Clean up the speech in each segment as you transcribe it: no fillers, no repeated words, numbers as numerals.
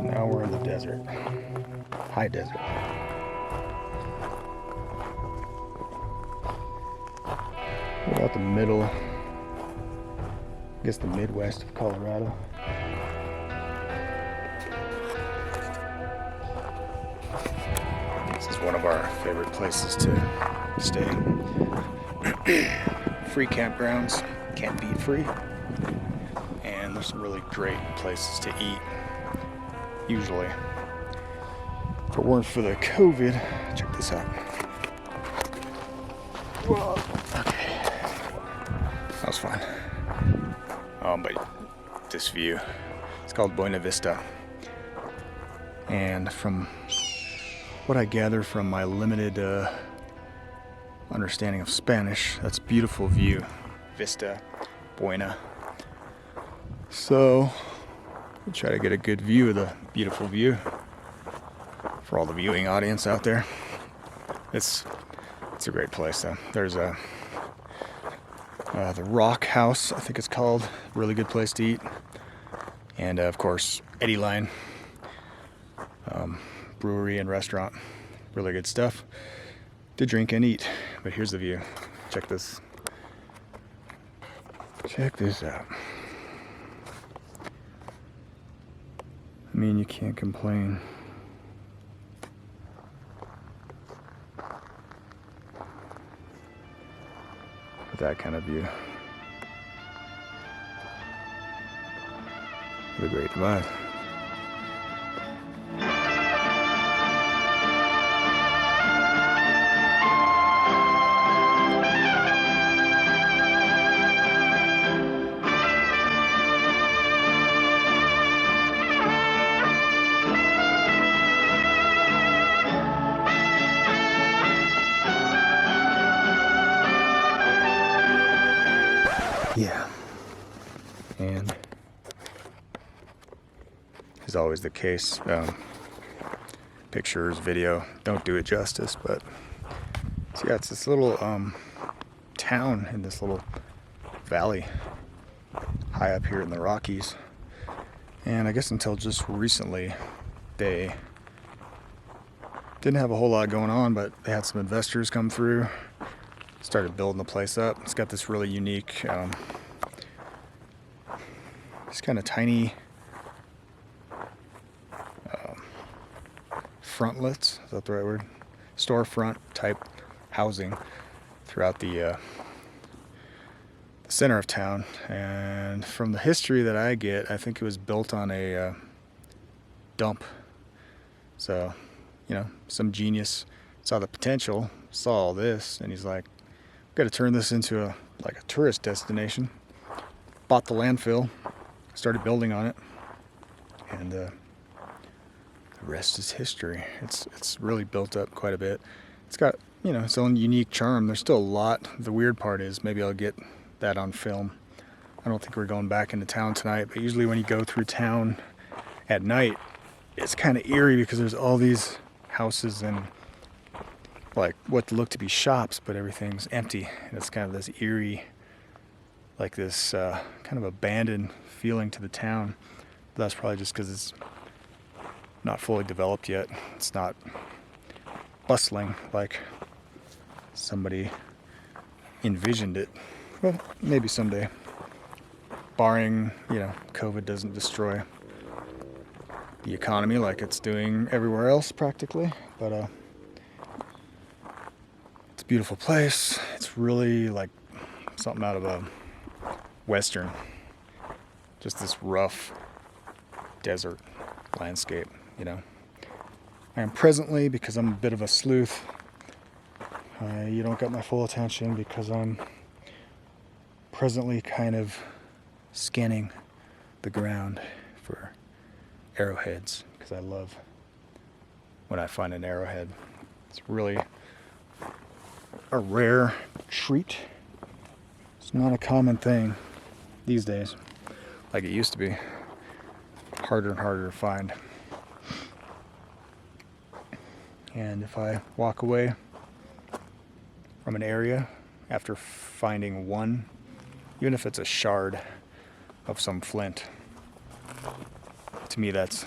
So now we're in the desert, high desert. What about the middle, I guess the Midwest of Colorado? This is one of our favorite places to stay. Free campgrounds, can't beat free. And there's some really great places to eat, usually. If it weren't for the COVID, check this out. Whoa, okay. That was fun. But this view, it's called Buena Vista. And from what I gather from my limited understanding of Spanish, that's beautiful view. Vista, Buena. So, we'll try to get a good view of the beautiful view for all the viewing audience out there. It's a great place though. There's the Rock House, I think it's called. Really good place to eat. And of course, Eddie Line brewery and restaurant. Really good stuff to drink and eat. But here's the view. Check this. Check this out. I mean, you can't complain. With that kind of view. The Great Divide. Yeah, and as always the case, pictures, video don't do it justice, but so yeah, it's this little town in this little valley high up here in the Rockies, and I guess until just recently they didn't have a whole lot going on, but they had some investors come through, started building the place up. It's got this really unique, this kind of tiny frontlets, is that the right word? Storefront type housing throughout the center of town. And from the history that I get, I think it was built on a dump. So, you know, some genius saw the potential, saw all this, and he's like, got to turn this into a tourist destination. Bought the landfill, started building on it, and the rest is history. It's really built up quite a bit. It's got, you know, its own unique charm. There's still a lot. The weird part is maybe I'll get that on film. I don't think we're going back into town tonight, but usually when you go through town at night, it's kind of eerie because there's all these houses and like what look to be shops, but everything's empty, and it's kind of this eerie, like this kind of abandoned feeling to the town. But that's probably just because it's not fully developed yet. It's not bustling like somebody envisioned it. Well, maybe someday, barring, you know, COVID doesn't destroy the economy like it's doing everywhere else practically. But it's a beautiful place. It's really like something out of a Western. Just this rough desert landscape, you know. I am presently, because I'm a bit of a sleuth, you don't get my full attention because I'm presently kind of scanning the ground for arrowheads, because I love when I find an arrowhead. It's really a rare treat. It's not a common thing these days like it used to be. Harder and harder to find. And if I walk away from an area after finding one, even if it's a shard of some flint, to me that's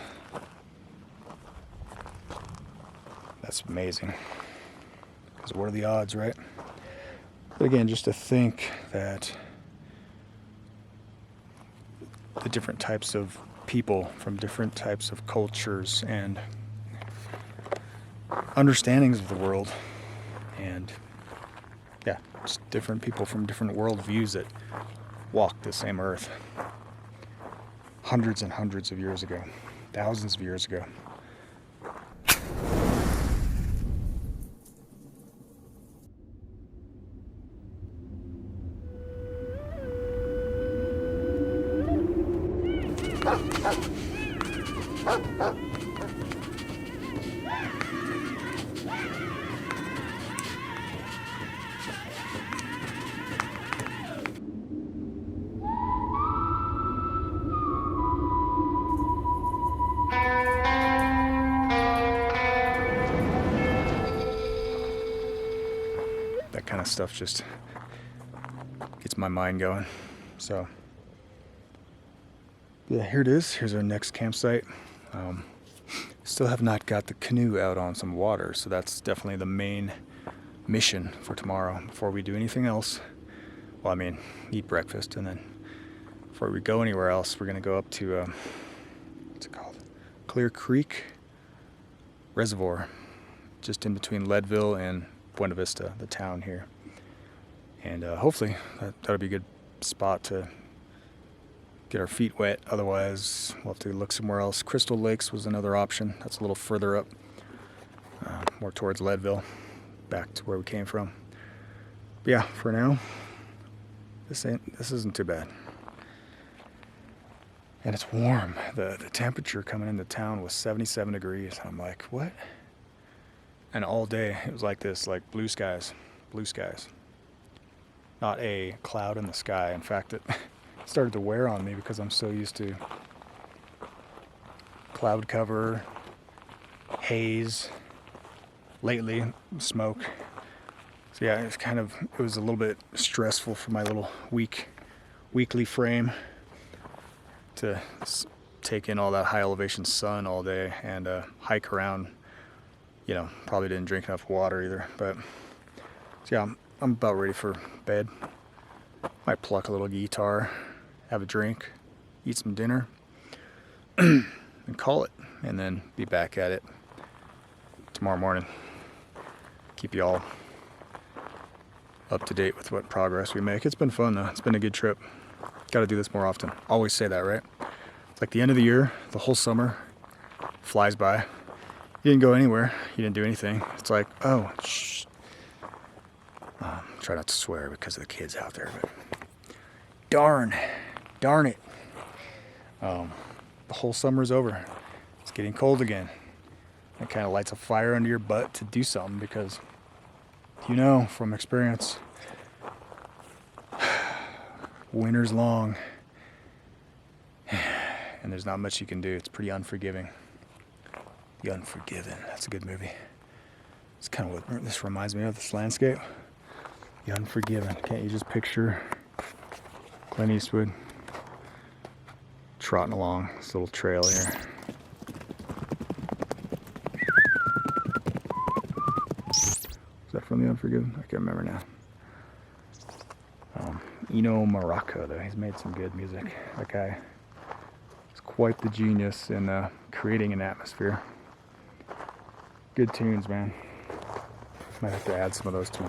That's amazing. Because what are the odds, right? But again, just to think that the different types of people from different types of cultures and understandings of the world, and yeah, just different people from different worldviews that walk the same earth hundreds and hundreds of years ago, thousands of years ago. That kind of stuff just gets my mind going. So yeah, here it is. Here's our next campsite. Still have not got the canoe out on some water, so that's definitely the main mission for tomorrow before we do anything else. Well, I mean, eat breakfast, and then before we go anywhere else, we're gonna go up to what's it called? Clear Creek Reservoir, just in between Leadville and Buena Vista, the town here. And hopefully that'll be a good spot to get our feet wet. Otherwise, we'll have to look somewhere else. Crystal Lakes was another option. That's a little further up, more towards Leadville, back to where we came from. But yeah, for now, this isn't too bad. And it's warm. The temperature coming into town was 77 degrees. I'm like, what? And all day it was like this, like blue skies. Not a cloud in the sky. In fact, it started to wear on me because I'm so used to cloud cover, haze, lately smoke. So yeah, it was a little bit stressful for my little weekly frame to take in all that high elevation sun all day and hike around. You know, probably didn't drink enough water either, but so yeah, I'm about ready for bed. Might pluck a little guitar, have a drink, eat some dinner, and call it, and then be back at it tomorrow morning. Keep you all up to date with what progress we make. It's been fun though. It's been a good trip. Got to do this more often. Always say that, right? It's like the end of the year, the whole summer flies by. You didn't go anywhere. You didn't do anything. It's like, oh, shh. Try not to swear because of the kids out there, but darn it. The whole summer's over. It's getting cold again. It kind of lights a fire under your butt to do something because you know from experience, winter's long and there's not much you can do. It's pretty unforgiving. The Unforgiven. That's a good movie. It's kind of what this reminds me of, this landscape. The Unforgiven. Can't you just picture Clint Eastwood trotting along this little trail here? Is that from The Unforgiven? I can't remember now. Eno Morocco, though. He's made some good music. That guy is quite the genius in creating an atmosphere. Good tunes, man. Might have to add some of those to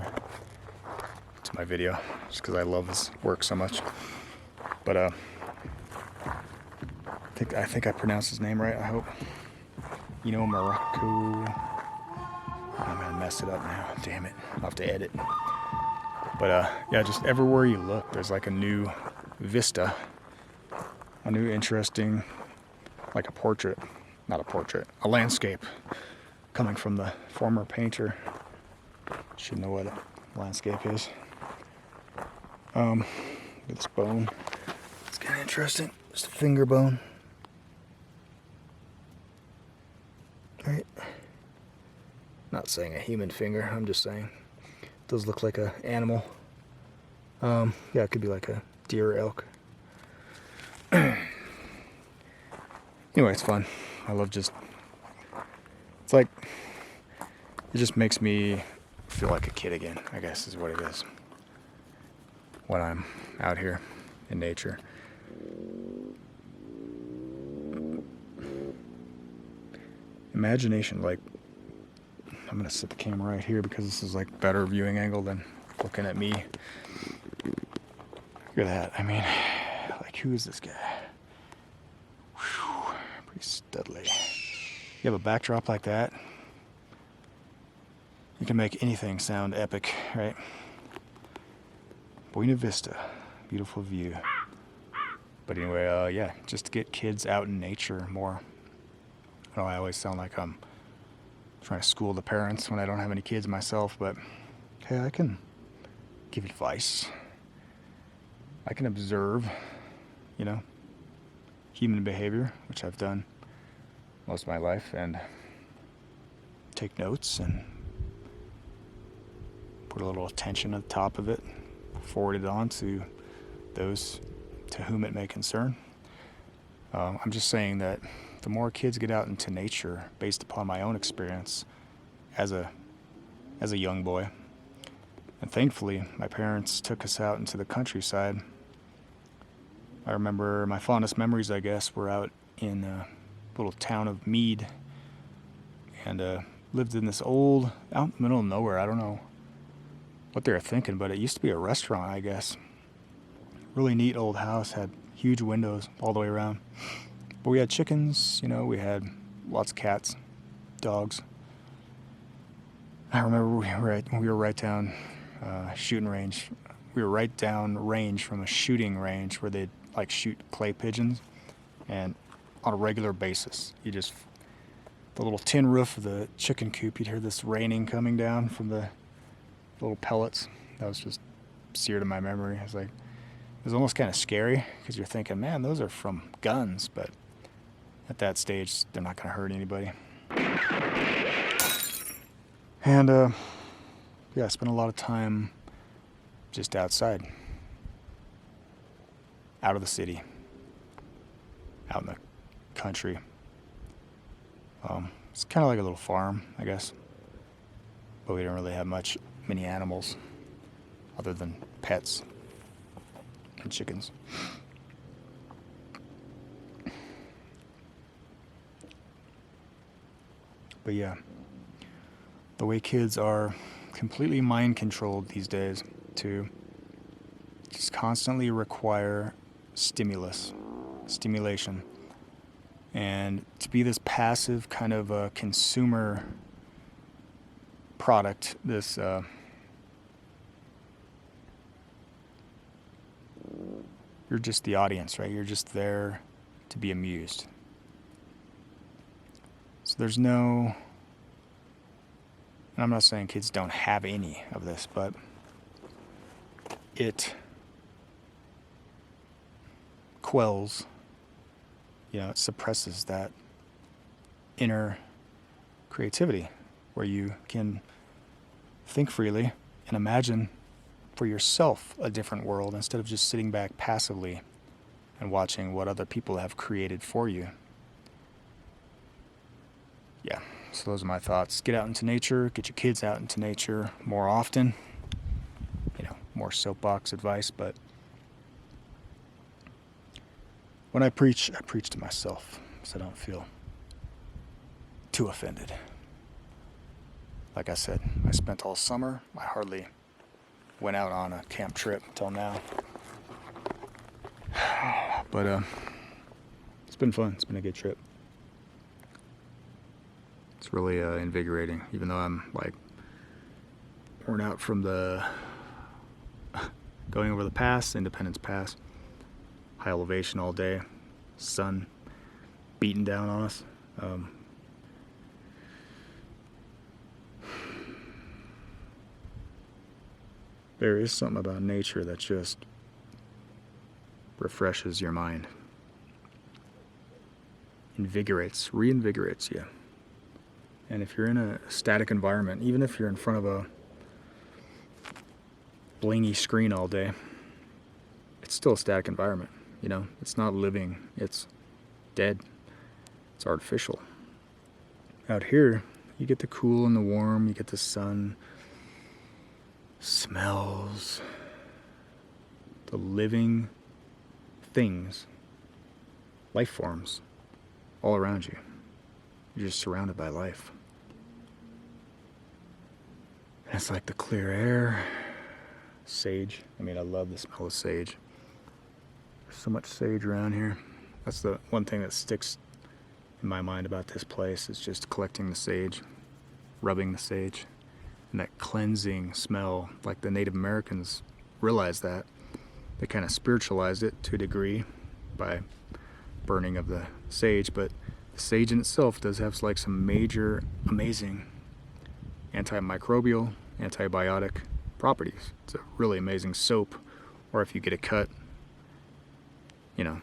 my video, just because I love his work so much. But I think I pronounced his name right. I hope. Morocco. I'm gonna mess it up now. Damn it! I'll have to edit. But yeah, just everywhere you look, there's like a new vista, a new interesting, like a landscape. Coming from the former painter. Should know what a landscape is. Look at this bone. It's kind of interesting. Just a finger bone. Right? Not saying a human finger, I'm just saying. It does look like an animal. Yeah, it could be like a deer or elk. Anyway, it's fun. I love just... It's like it just makes me feel like a kid again, I guess is what it is, when I'm out here in nature. Imagination, like, I'm gonna set the camera right here because this is like better viewing angle than looking at me. Look at that. I mean, like, who is this guy? Whew, pretty studly. You have a backdrop like that, you can make anything sound epic, right? Buena Vista, beautiful view. But anyway, yeah, just to get kids out in nature more. I know I always sound like I'm trying to school the parents when I don't have any kids myself, but hey, I can give advice. I can observe, human behavior, which I've done most of my life, and take notes and put a little attention at the top of it, forward it on to those to whom it may concern. I'm just saying that the more kids get out into nature, based upon my own experience as a young boy, and thankfully my parents took us out into the countryside. I remember my fondest memories, I guess, were out in a little town of Mead, and lived in this old, out in the middle of nowhere. I don't know what they were thinking, but it used to be a restaurant, I guess. Really neat old house, had huge windows all the way around. But we had chickens, we had lots of cats, dogs. I remember we were right down shooting range. We were right down range from a shooting range where they'd like shoot clay pigeons, and on a regular basis, the little tin roof of the chicken coop, you'd hear this raining coming down from the little pellets. That was just seared in my memory. It was almost kind of scary because you're thinking, man, those are from guns, but at that stage, they're not going to hurt anybody. And I spent a lot of time just outside, out of the city, out in the country. It's kind of like a little farm, I guess, but we didn't really have many animals other than pets and chickens. But yeah, the way kids are completely mind controlled these days to just constantly require stimulation, and to be this passive kind of consumer product, this you're just the audience, right? You're just there to be amused. So there's no, and I'm not saying kids don't have any of this, but it quells, it suppresses that inner creativity where you can think freely and imagine for yourself a different world instead of just sitting back passively and watching what other people have created for you. Yeah, so those are my thoughts. Get out into nature, get your kids out into nature more often. More soapbox advice, but when I preach to myself, so I don't feel too offended. Like I said, I spent all summer. I hardly went out on a camp trip until now. But it's been fun. It's been a good trip. It's really invigorating, even though I'm like worn out from the going over the pass, Independence Pass, high elevation all day, sun beating down on us. There is something about nature that just refreshes your mind, reinvigorates you. And if you're in a static environment, even if you're in front of a blingy screen all day, it's still a static environment. It's not living, it's dead, it's artificial. Out here, You get the cool and the warm, you get the sun, smells, the living things, life forms all around you. You're just surrounded by life. And it's like the clear air, sage. I mean, I love the smell of sage. There's so much sage around here. That's the one thing that sticks in my mind about this place, is just collecting the sage, rubbing the sage, and that cleansing smell. Like the Native Americans realized that. They kind of spiritualized it to a degree by burning of the sage, but the sage in itself does have like some major, amazing antimicrobial, antibiotic properties. It's a really amazing soap, or if you get a cut, you know,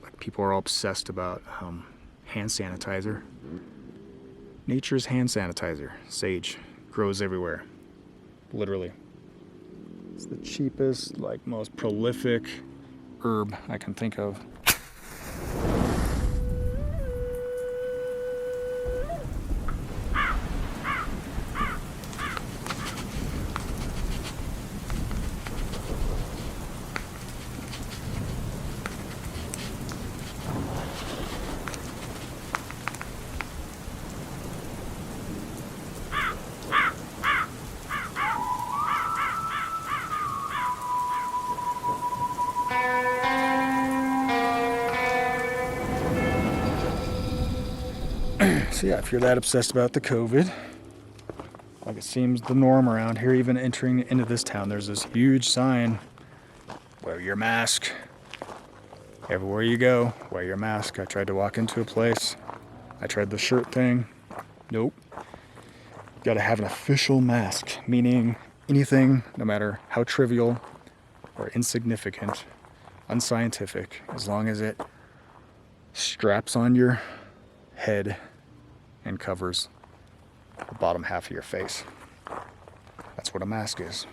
like people are all obsessed about hand sanitizer. Nature's hand sanitizer, sage, grows everywhere, literally. It's the cheapest, like most prolific herb I can think of. So yeah, if you're that obsessed about the COVID, like it seems the norm around here, even entering into this town, there's this huge sign, wear your mask. Everywhere you go, wear your mask. I tried to walk into a place, I tried the shirt thing, nope. You gotta have an official mask, meaning anything, no matter how trivial or insignificant, unscientific, as long as it straps on your head and covers the bottom half of your face. That's what a mask is.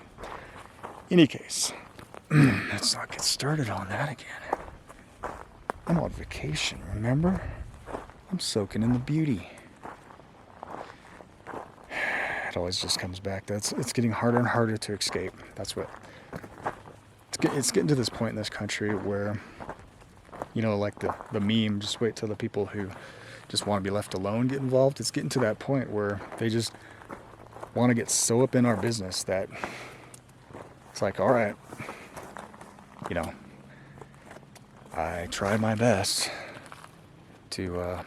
Any case, let's not get started on that again. I'm on vacation, remember? I'm soaking in the beauty. It always just comes back. It's getting harder and harder to escape. That's what. It's getting to this point in this country where, you know, like the meme, just wait till the people who just want to be left alone get involved. It's getting to that point where they just want to get so up in our business that it's like, all right, you know, I tried my best to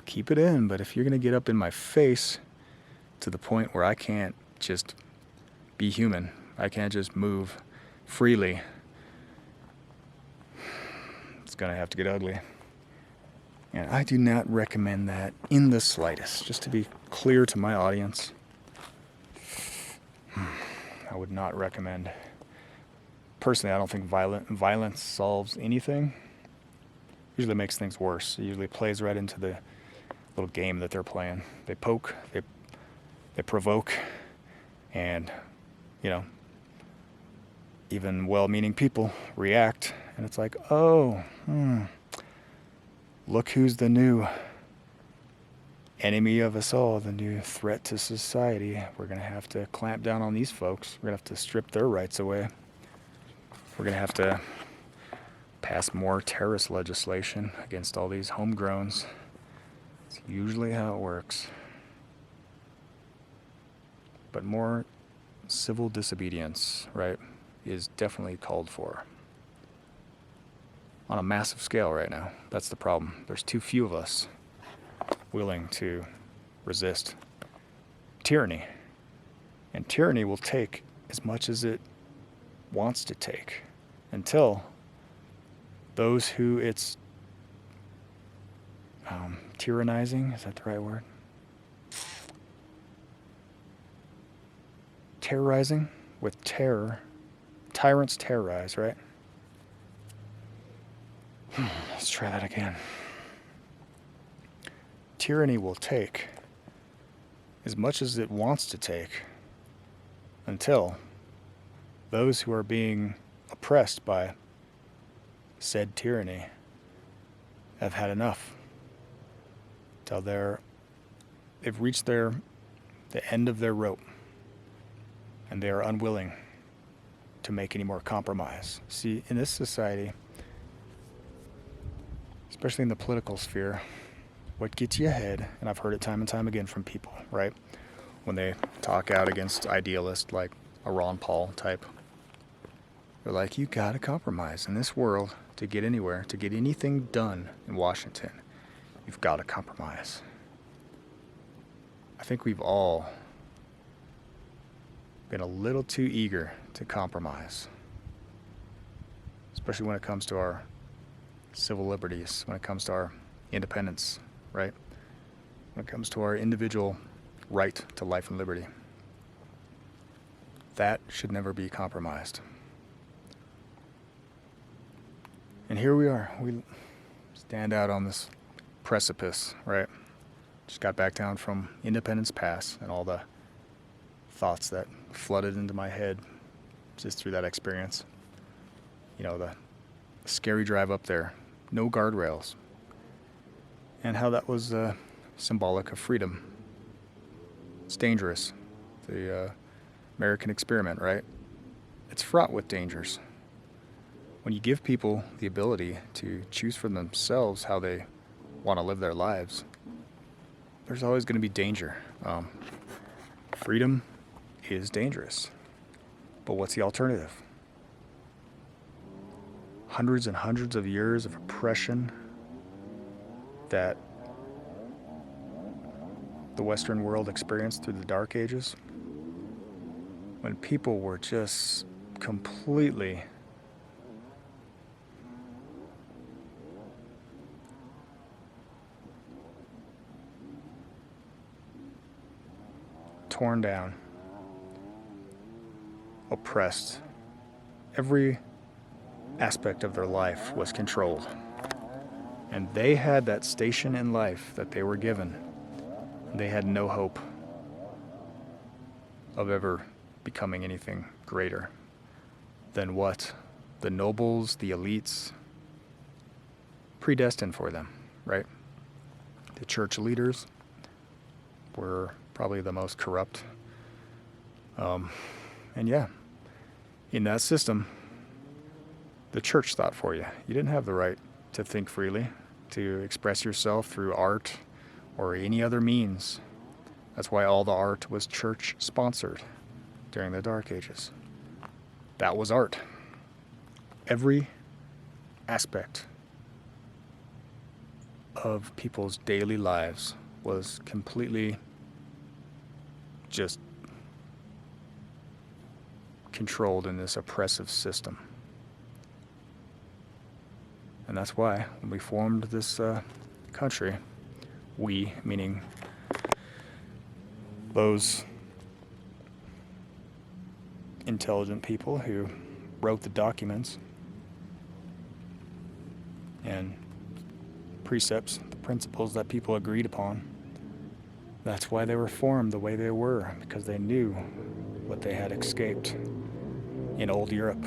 keep it in, but if you're going to get up in my face to the point where I can't just be human, I can't just move freely, it's going to have to get ugly. And I do not recommend that in the slightest. Just to be clear to my audience, I would not recommend. Personally, I don't think violence solves anything. Usually makes things worse. It usually plays right into the little game that they're playing. They poke, they provoke, and, you know, even well-meaning people react, and it's like, oh, look who's the new enemy of us all, the new threat to society. We're going to have to clamp down on these folks. We're going to have to strip their rights away. We're going to have to pass more terrorist legislation against all these homegrowns. It's usually how it works. But more civil disobedience, right, is definitely called for. On a massive scale right now. That's the problem. There's too few of us willing to resist tyranny. And tyranny will take as much as it wants to take until those who it's tyrannizing, is that the right word? Terrorizing with terror. Tyrants terrorize, right? Let's try that again. Tyranny will take as much as it wants to take until those who are being oppressed by said tyranny have had enough. till they've reached the end of their rope, and they are unwilling to make any more compromise. See, in this society, especially in the political sphere, what gets you ahead, and I've heard it time and time again from people, right? When they talk out against idealists like a Ron Paul type, they're like, you gotta compromise. In this world, to get anywhere, to get anything done in Washington, you've gotta compromise. I think we've all been a little too eager to compromise, especially when it comes to our civil liberties, when it comes to our independence, right? When it comes to our individual right to life and liberty. That should never be compromised. And here we are. We stand out on this precipice, right? Just got back down from Independence Pass and all the thoughts that flooded into my head just through that experience. You know, the scary drive up there, no guardrails, and how that was symbolic of freedom. It's dangerous. The American experiment, right? It's fraught with dangers. When you give people the ability to choose for themselves how they want to live their lives, there's always going to be danger. Freedom is dangerous. But what's the alternative? Hundreds and hundreds of years of oppression that the Western world experienced through the Dark Ages, when people were just completely torn down, oppressed. Every aspect of their life was controlled. And they had that station in life that they were given. They had no hope of ever becoming anything greater than what the nobles, the elites, predestined for them, right? The church leaders were probably the most corrupt. And yeah, in that system, the church thought for you. You didn't have the right to think freely, to express yourself through art or any other means. That's why all the art was church-sponsored during the Dark Ages. That was art. Every aspect of people's daily lives was completely just controlled in this oppressive system. And that's why when we formed this country, we, meaning those intelligent people who wrote the documents and precepts, the principles that people agreed upon, that's why they were formed the way they were, because they knew what they had escaped in old Europe,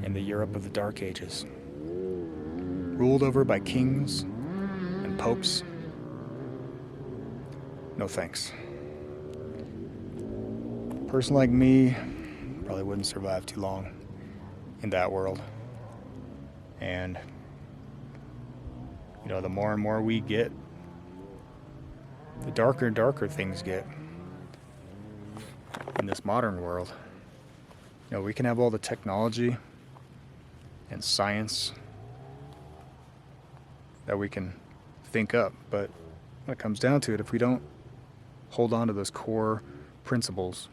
in the Europe of the Dark Ages, ruled over by kings and popes. No thanks. A person like me probably wouldn't survive too long in that world. And, you know, the more and more we get, the darker and darker things get in this modern world. You know, we can have all the technology and science that we can think up, but when it comes down to it, if we don't hold on to those core principles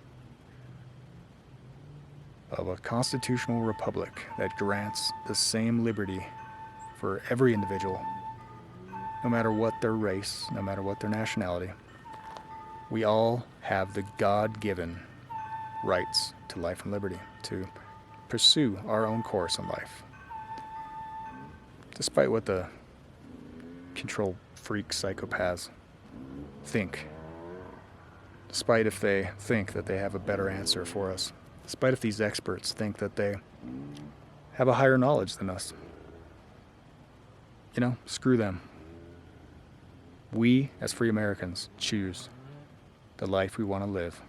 of a constitutional republic that grants the same liberty for every individual, no matter what their race, no matter what their nationality, we all have the God-given rights to life and liberty, to pursue our own course in life. Despite what the control freak psychopaths think, despite if they think that they have a better answer for us, despite if these experts think that they have a higher knowledge than us, you know, screw them. We, as free Americans, choose the life we want to live.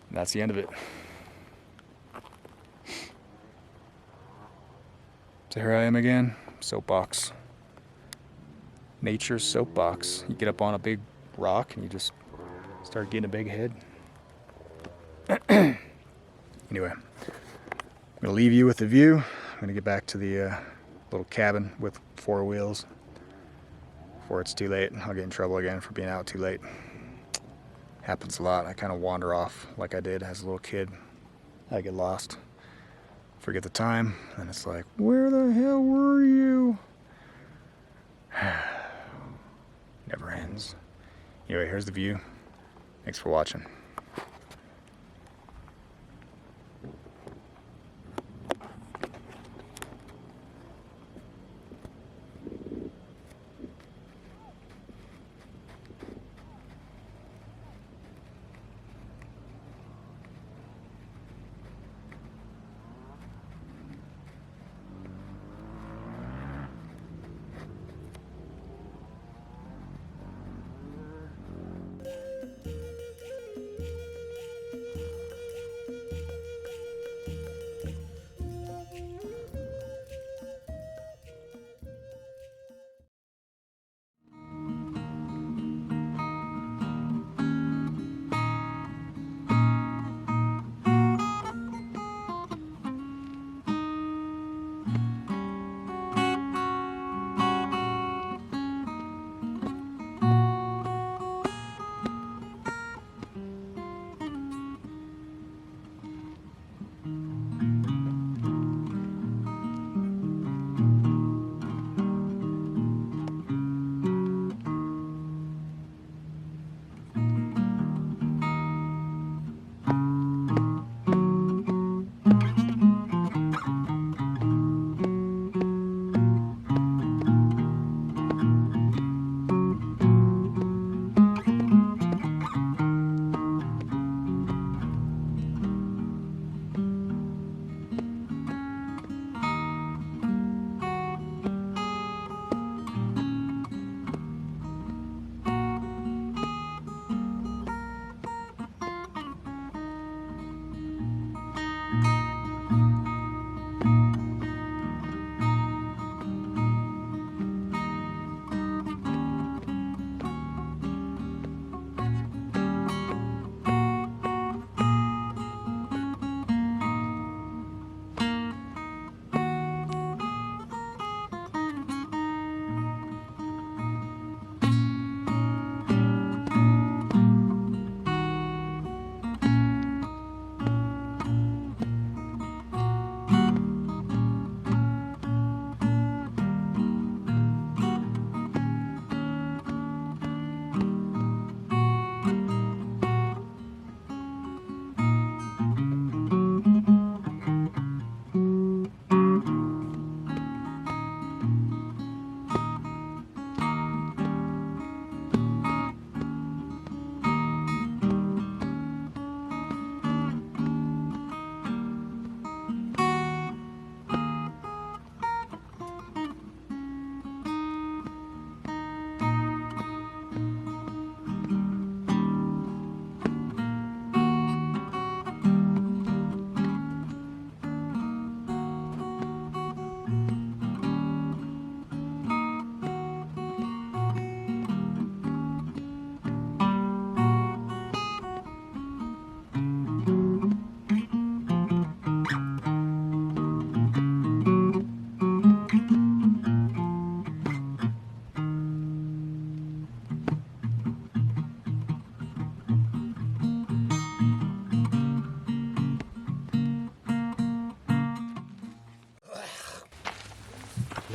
And that's the end of it. So here I am again, soapbox. Nature's soapbox. You get up on a big rock and you just start getting a big head. Anyway, I'm gonna leave you with the view. I'm gonna get back to the little cabin with 4 wheels before it's too late. I'll get in trouble again for being out too late. Happens a lot. I kind of wander off like I did as a little kid. I get lost, forget the time, and it's like, where the hell were you? Never ends. Anyway, here's the view. Thanks for watching.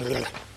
Ugh.